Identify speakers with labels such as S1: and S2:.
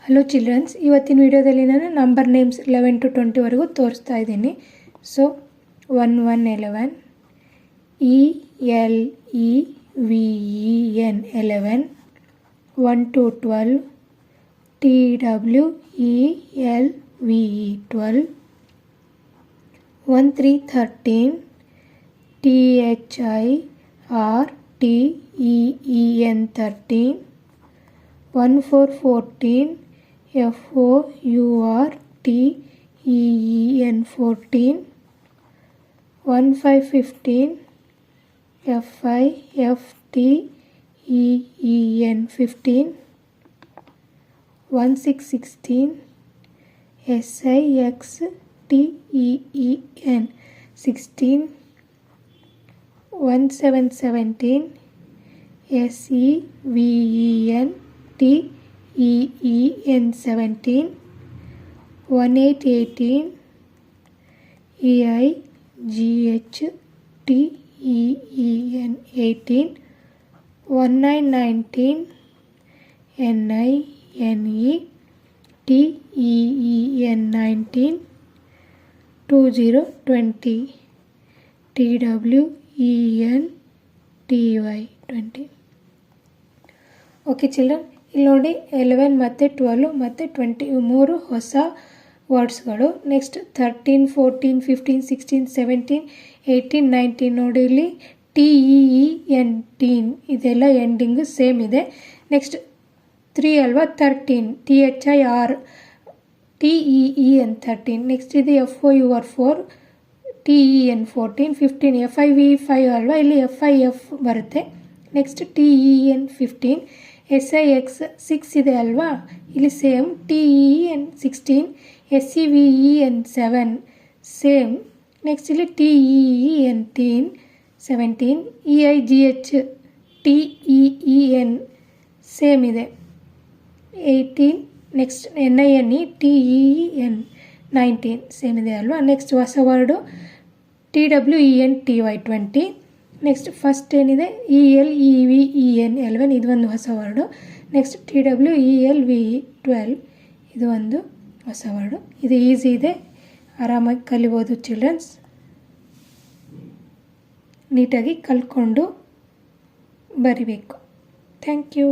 S1: Hello children's, ಇವತ್ತಿನ ವಿಡಿಯೋದಲ್ಲಿ ನಾನು ನಂಬರ್ ನೇಮ್ಸ್ 11 to 20 ವರೆಗೂ ತೋರಿಸ್ತಾ ಇದ್ದೀನಿ. So 1 1 11, ELEVEN 11, 1 to 12, TWELVE 12, 1 3 13, THIRTEEN 13, 1 4 14, FOURTEEN 14, 1 5 15, FIFTEEN 15, 1 6 16, SIXTEEN 16, 1 7 17, SEVENTEEN 17, 1 8 18, EIGHTEEN 18, 1 9 19, NINETEEN 19, 2 0 20, TWENTY 20. Okay children, ಇಲ್ಲಿ ನೋಡಿ 11 ಮತ್ತು 12 ಮತ್ತು 20 ಇವು 3 ಹೊಸ ವರ್ಡ್ಸ್ಗಳು. ನೆಕ್ಸ್ಟ್ 13 14 15 16 17 18 19 ನೋಡಿ, ಇಲ್ಲಿ TEEN ಇದೆಲ್ಲ ಎಂಡಿಂಗು ಸೇಮ್ ಇದೆ. ನೆಕ್ಸ್ಟ್ 3 ಅಲ್ವಾ, 13 THIR TEEN 13. ನೆಕ್ಸ್ಟ್ ಇದು FOUR 4 TEN 14, 15 FIV 5 ಅಲ್ವಾ, ಇಲ್ಲಿ FIF ಬರುತ್ತೆ. ನೆಕ್ಸ್ಟ್ TEN 15, SIX 6 ಇದೆ ಅಲ್ವಾ, ಇಲ್ಲಿ same TEN 16, SEVEN 7 same. Next ಇಲ್ಲಿ TEEN 17, EIGHTEEN ಸೇಮ್ ಇದೆ 18. ನೆಕ್ಸ್ಟ್ NINETEEN 19 ಸೇಮ್ ಇದೆ ಅಲ್ವಾ. ನೆಕ್ಸ್ಟ್ ಹೊಸ ವರ್ಡು TWENTY 20. ನೆಕ್ಸ್ಟ್ ಫಸ್ಟ್ ಏನಿದೆ ELEVEN 11, ಇದು ಒಂದು ಹೊಸ ವರ್ಡು. ನೆಕ್ಸ್ಟ್ TWELVE 12, ಇದು ಒಂದು ಹೊಸ ವರ್ಡು. ಇದು ಈಸಿ ಇದೆ, ಆರಾಮಾಗಿ ಕಲಿಬೋದು ಚಿಲ್ಡ್ರನ್ಸ್. ನೀಟಾಗಿ ಕಲ್ತ್ಕೊಂಡು ಬರಿಬೇಕು. Thank you.